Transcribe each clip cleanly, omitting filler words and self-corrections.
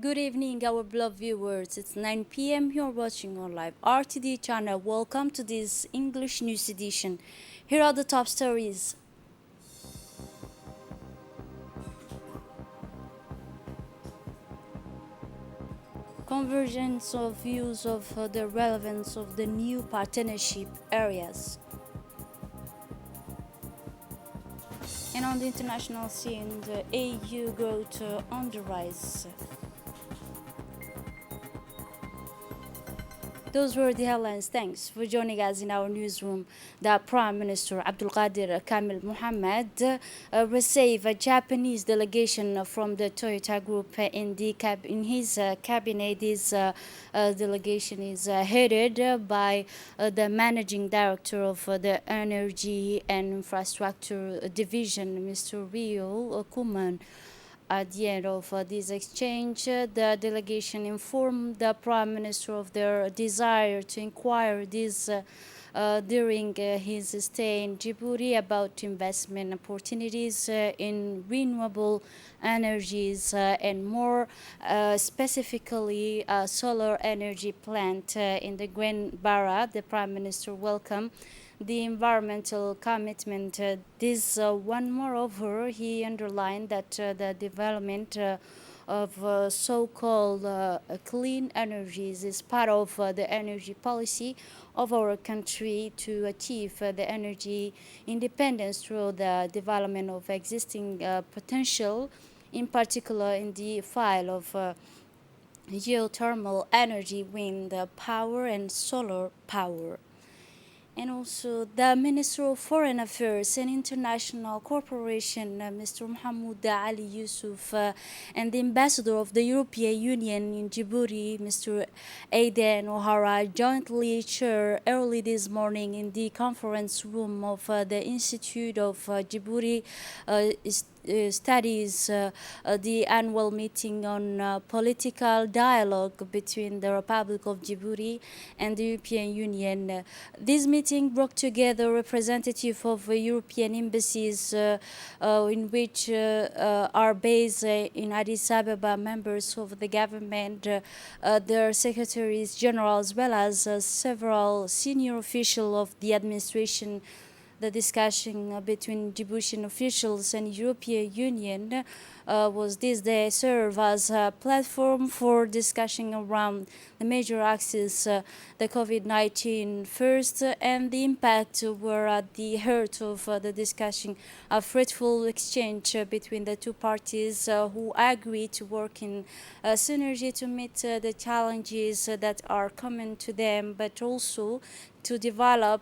Good evening, our beloved viewers. It's 9 p.m. You're watching on live RTD channel. Welcome to this English news edition. Here are the top stories. Convergence of views of the relevance of the new partnership areas. And on the international scene, the AU growth on the rise. Those were the headlines. Thanks for joining us in our newsroom. The Prime Minister Abdul Qadir Kamil Mohammed received a Japanese delegation from the Toyota Group in his cabinet. This delegation is headed by the Managing Director of the Energy and Infrastructure Division, Mr. Rio Kuman. At the end of this exchange, the delegation informed the Prime Minister of their desire to inquire during his stay in Djibouti about investment opportunities in renewable energies and more specifically solar energy plant in the Gwen Barra. The Prime Minister welcomed the environmental commitment. One moreover, he underlined that the development of so-called clean energies is part of the energy policy of our country to achieve the energy independence through the development of existing potential, in particular in the field of geothermal energy, wind power and solar power. And also the Minister of Foreign Affairs and International Cooperation, Mr. Mohammed Ali Yusuf, and the Ambassador of the European Union in Djibouti, Mr. Aden O'Hara, jointly chaired early this morning in the conference room of the Institute of Djibouti Studies the annual meeting on political dialogue between the Republic of Djibouti and the European Union. This meeting brought together representatives of European embassies in which are based in Addis Ababa, members of the government, their secretaries general, as well as several senior officials of the administration. The discussion between Djiboutian officials and European Union was this day serve as a platform for discussion around the major axes, the COVID-19 first, and the impact were at the heart of the discussion. A fruitful exchange between the two parties who agreed to work in synergy to meet the challenges that are common to them, but also to develop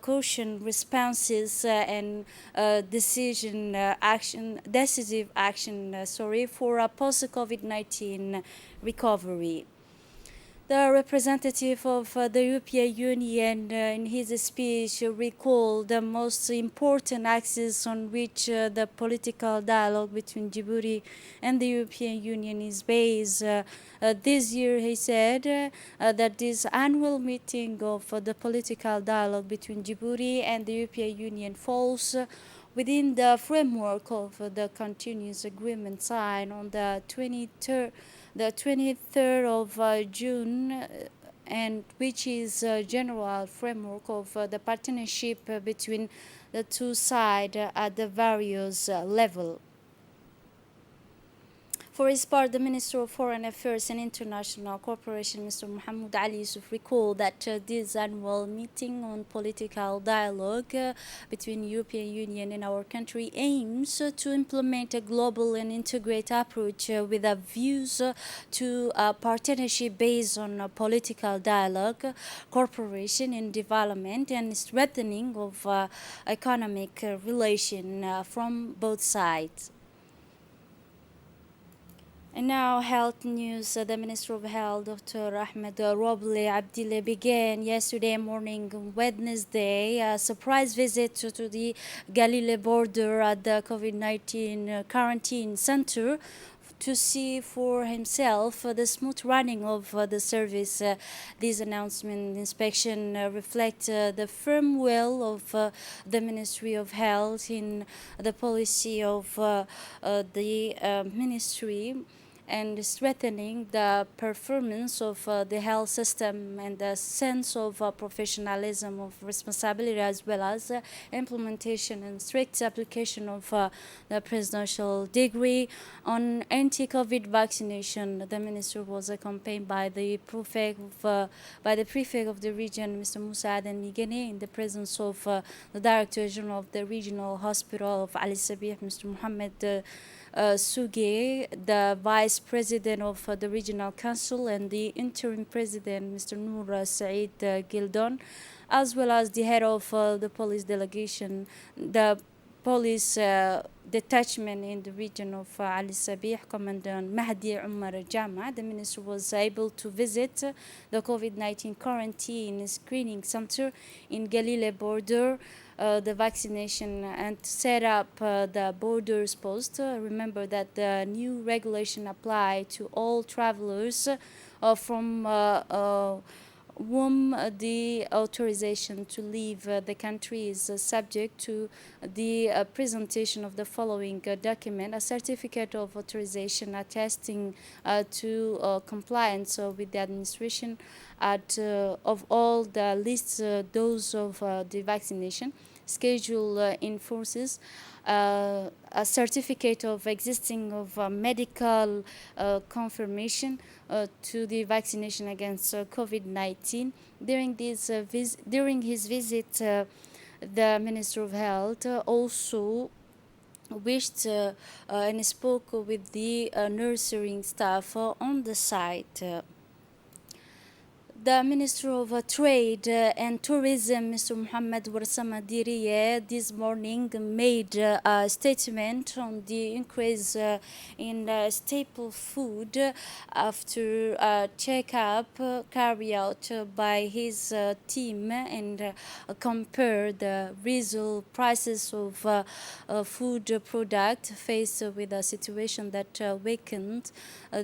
caution responses and decisive action for a post-COVID-19 recovery. The representative of the European Union in his speech recalled the most important axes on which the political dialogue between Djibouti and the European Union is based. This year, he said that this annual meeting of the political dialogue between Djibouti and the European Union falls within the framework of the continuous agreement signed on the 23rd of June, and which is a general framework of the partnership between the two sides at the various levels. For his part, the Minister of Foreign Affairs and International Cooperation, Mr. Mohammed Ali Yusuf, recalled that this annual meeting on political dialogue between the European Union and our country aims to implement a global and integrated approach with a views to a partnership based on political dialogue, cooperation and development, and strengthening of economic relation from both sides. And now, health news. The Minister of Health, Dr. Ahmed Roble Abdille, began yesterday morning, Wednesday, a surprise visit to the Galilee border at the COVID-19 quarantine center to see for himself the smooth running of the service. This announcement inspection reflects the firm will of the Ministry of Health in the policy of the ministry and strengthening the performance of the health system and the sense of professionalism, of responsibility, as well as implementation and strict application of the presidential decree on anti-COVID vaccination. The minister was accompanied by the prefect of the region, Mr. Musa Aden Migene, in the presence of the Director General of the Regional Hospital of Ali Sabih, Mr. Mohammed Suge, the Vice President of the Regional Council, and the Interim President, Mr. Noor Saeed Gildon, as well as the head of the police delegation, the police detachment in the region of Ali Sabih, Commandant Mahdi Umar Jama. The minister was able to visit the COVID-19 quarantine screening center in Galile border, the vaccination, and set up the borders post. Remember that the new regulation apply to all travelers from whom the authorization to leave the country is subject to the presentation of the following document: a certificate of authorization attesting to compliance with the administration of all the lists dose of the vaccination schedule in forces, a certificate of existing of medical confirmation to the vaccination against COVID-19. During his visit, the Minister of Health also wished and spoke with the nursing staff on the site. The Minister of Trade and Tourism, Mr. Mohammed Warsama Diriye, this morning made a statement on the increase in staple food after a checkup carried out by his team and compared the resale prices of food product faced with a situation that weakened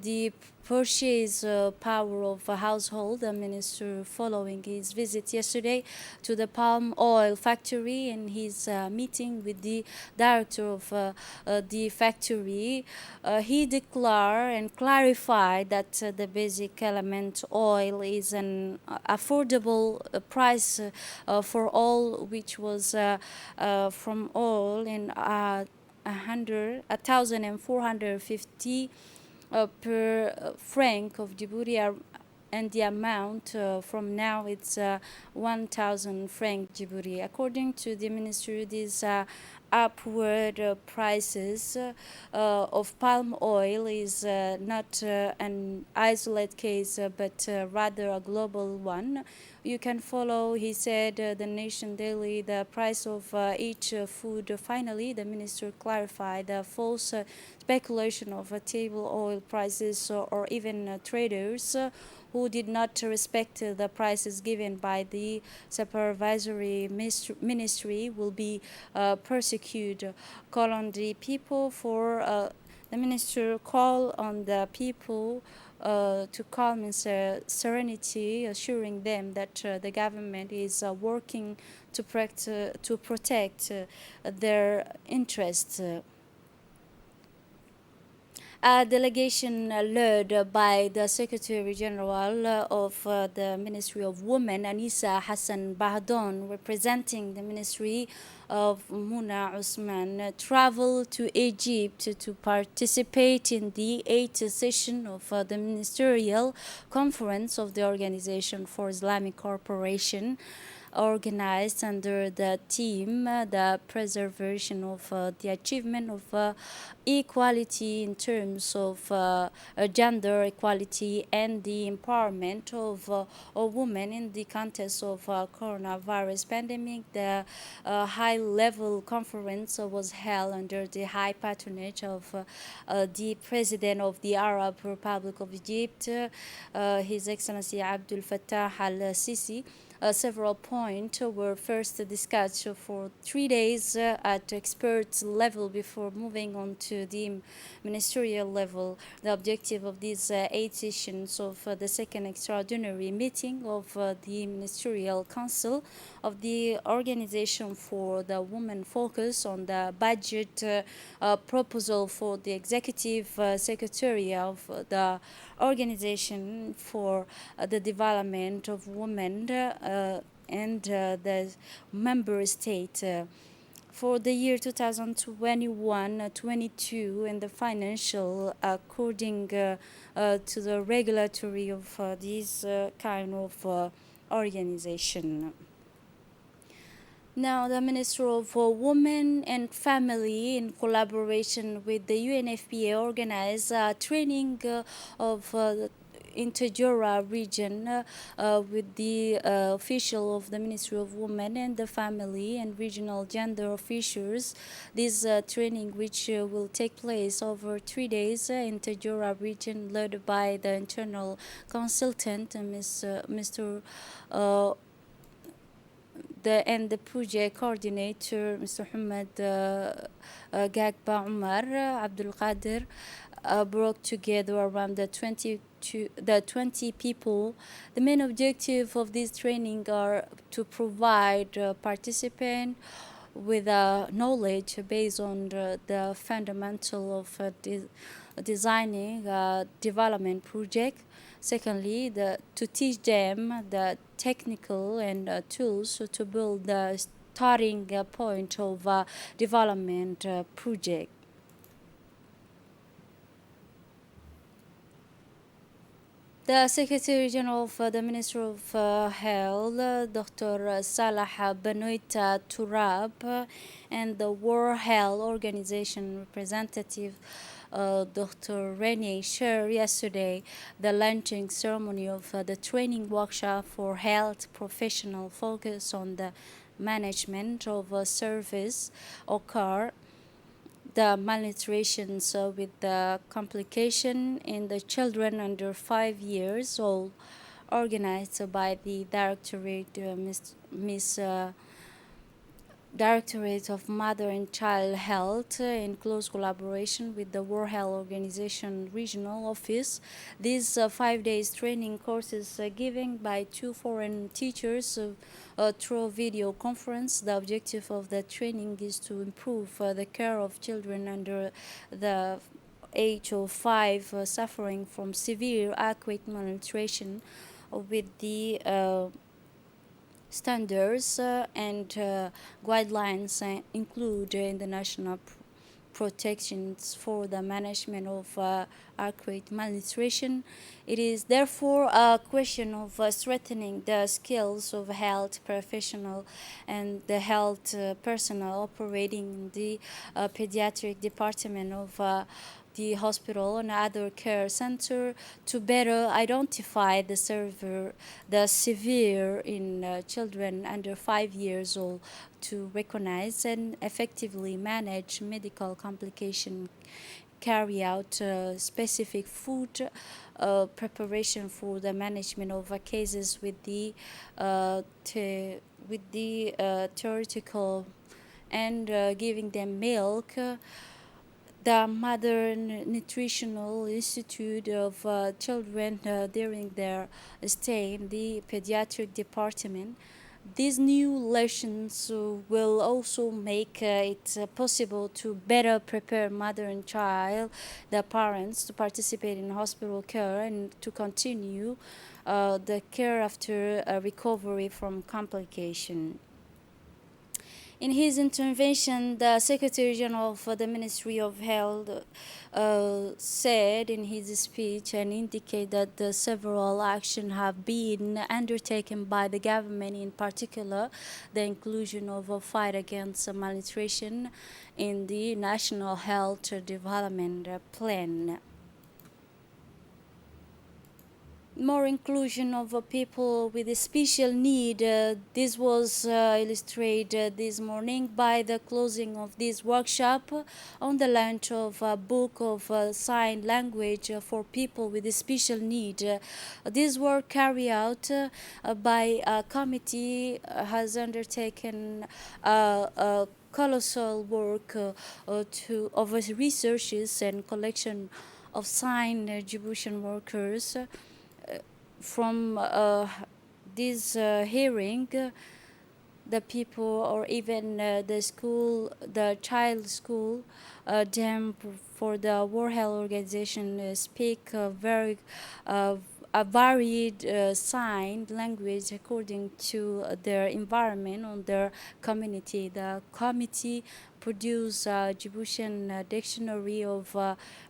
the purchase power of a household. The minister, following his visit yesterday to the palm oil factory and his meeting with the director of the factory, he declared and clarified that the basic element oil is an affordable price for all, which was from oil in 1,450 per franc of Djibouti, and the amount from now it's 1,000 franc Djibouti. According to the ministry, these upward prices of palm oil is not an isolated case, but rather a global one. You can follow, he said, the Nation Daily, the price of each food. Finally, the minister clarified the false speculation of table oil prices or even traders who did not respect the prices given by the supervisory ministry will be persecuted. Call on the people for the minister call on the people to calm and serenity, assuring them that the government is working to protect their interests. A delegation led by the Secretary General of the Ministry of Women, Anissa Hassan Bahdon, representing the Ministry of Muna Usman, traveled to Egypt to participate in the 8th session of the Ministerial Conference of the Organization for Islamic Cooperation, organized under the theme the preservation of the achievement of equality in terms of gender equality and the empowerment of women in the context of coronavirus pandemic. The high-level conference was held under the high patronage of the President of the Arab Republic of Egypt, His Excellency Abdul Fattah al-Sisi. several points were first discussed for 3 days at expert level before moving on to the ministerial level. The objective of these 8 sessions of the second extraordinary meeting of the Ministerial Council of the Organization for the Women focus on the budget proposal for the Executive Secretary of the Organization for the Development of Women and the member state. For the year 2021-22 and the financial according to the regulatory of this kind of organization. Now, the Minister of Women and Family, in collaboration with the UNFPA, organized a training of in Tajura region with the official of the Ministry of Women and the Family and regional gender officials. This training, which will take place over 3 days in Tajura region, led by the internal consultant, Mr. And the project coordinator, Mr. Hamad Gagba Umar Abdul Qadir, brought together around the 20 people. The main objective of this training are to provide participants with knowledge based on the fundamental of designing a development project. Secondly, to teach them the technical and tools to build the starting point of development project. The Secretary General of the Ministry of Health, Dr. Salah Benoita Turab, and the World Health Organization representative Dr. Rene shared yesterday the launching ceremony of the training workshop for health professional focused on the management of service occur the malnutrition with the complication in the children under 5 years old, organized by the Directorate Directorate of Mother and Child Health in close collaboration with the World Health Organization Regional Office. These 5 days training courses given by 2 foreign teachers through video conference. The objective of the training is to improve the care of children under the age of 5 suffering from severe acute malnutrition with the standards and guidelines include international protections for the management of acute malnutrition. It is therefore a question of strengthening the skills of health professional and the health personnel operating in the pediatric department of the hospital and other care center to better identify the severe in children under 5 years old, to recognize and effectively manage medical complication, carry out specific food preparation for the management of cases with the theoretical and giving them milk. The Mother Nutritional Institute of Children during their stay in the pediatric department. These new lessons will also make it possible to better prepare mother and child, the parents, to participate in hospital care and to continue the care after recovery from complication. In his intervention, the Secretary General for the Ministry of Health said in his speech and indicated that several actions have been undertaken by the government, in particular the inclusion of a fight against malnutrition in the National Health Development Plan. more inclusion of people with a special need. This was illustrated this morning by the closing of this workshop on the launch of a book of sign language for people with a special need. This work carried out by a committee has undertaken colossal work of researches and collection of sign Djiboutian workers from this hearing. The people or even the school, the child school, them for the World Health Organization speak very a varied sign language according to their environment on their community. The committee produced a Djiboutian dictionary of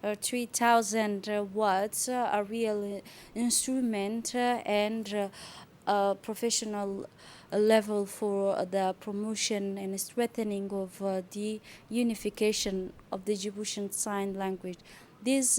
3,000 words, a real instrument and professional level for the promotion and strengthening of the unification of the Djiboutian Sign Language. This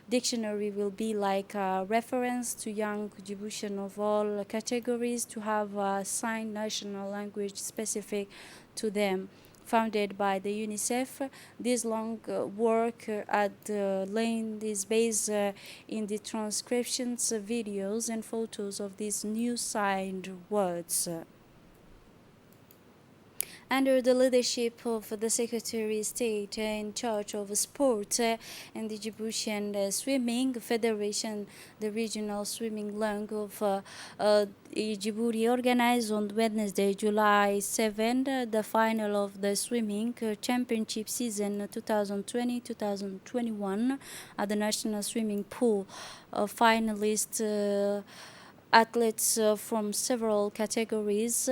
dictionary will be like a reference to young Djiboutian of all categories to have a sign national language specific to them. Founded by the UNICEF, this long work at length is based in the transcriptions, videos, and photos of these new signed words. Under the leadership of the Secretary of State in charge of sport and the Djiboutian Swimming Federation, the regional swimming league of Djibouti organized on Wednesday, July 7, the final of the swimming championship season 2020-2021 at the National Swimming Pool. Finalists athletes from several categories,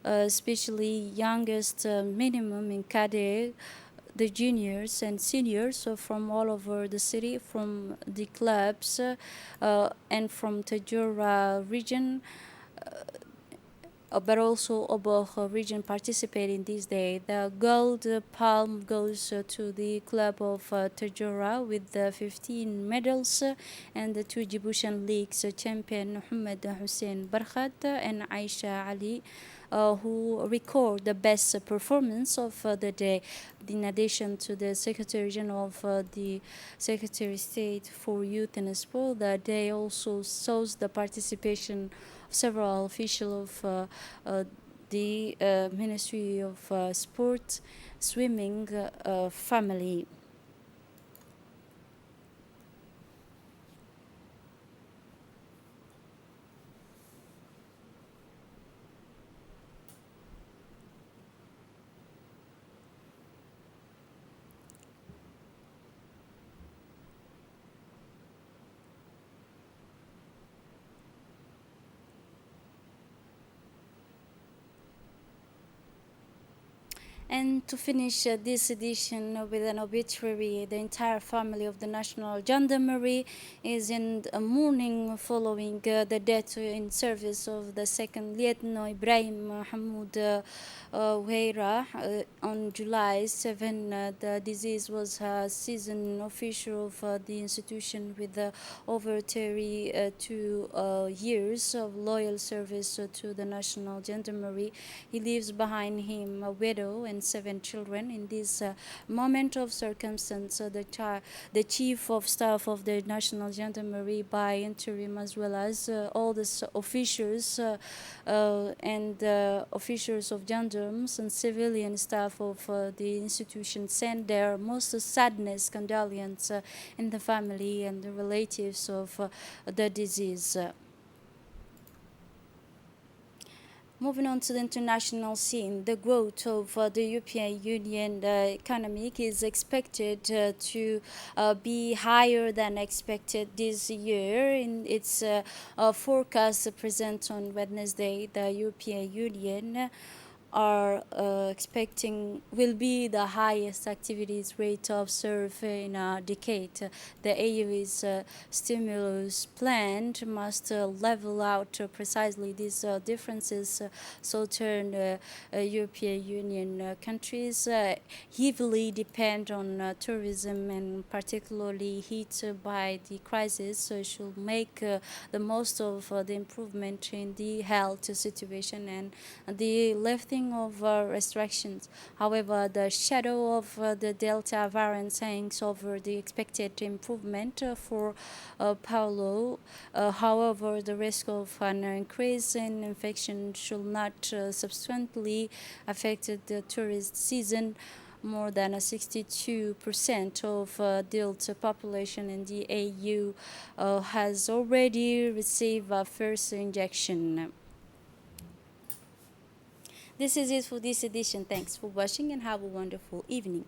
especially youngest minimum in cadet, the juniors and seniors, so from all over the city, from the clubs and from Tajura region, but also Oboh region participating this day. The gold palm goes to the club of Tajura with 15 medals, and the two Djiboutian leagues champion Mohamed Hussein Barkhat and Aisha Ali, who record the best performance of the day. In addition to the Secretary General of the Secretary of State for Youth and Sport, the day also shows the participation of several officials of the Ministry of Sport, Swimming family. And to finish this edition with an obituary, the entire family of the National Gendarmerie is in mourning following the death in service of the second Lieutenant Ibrahim Hamoud Ouheira on July 7. The disease was a seasoned official of the institution with over 32 years of loyal service to the National Gendarmerie. He leaves behind him a widow and 7 children. In this moment of circumstance, the Chief of Staff of the National Gendarmerie by interim, as well as all the officials and officers of gendarmes and civilian staff of the institution send their most sadness, condolence in the family and the relatives of the disease. Moving on to the international scene, the growth of the European Union economic is expected to be higher than expected this year. In its forecast present on Wednesday, the European Union are expecting will be the highest activities rate observed in a decade. The AU's stimulus plan must level out precisely these differences. Southern European Union countries heavily depend on tourism and particularly hit by the crisis, so should make the most of the improvement in the health situation and the lifting of restrictions. However, the shadow of the Delta variant hangs over the expected improvement for Paulo. However, the risk of an increase in infection should not substantially affect the tourist season. More than 62% of adult population in the AU has already received a first injection. This is it for this edition. Thanks for watching and have a wonderful evening.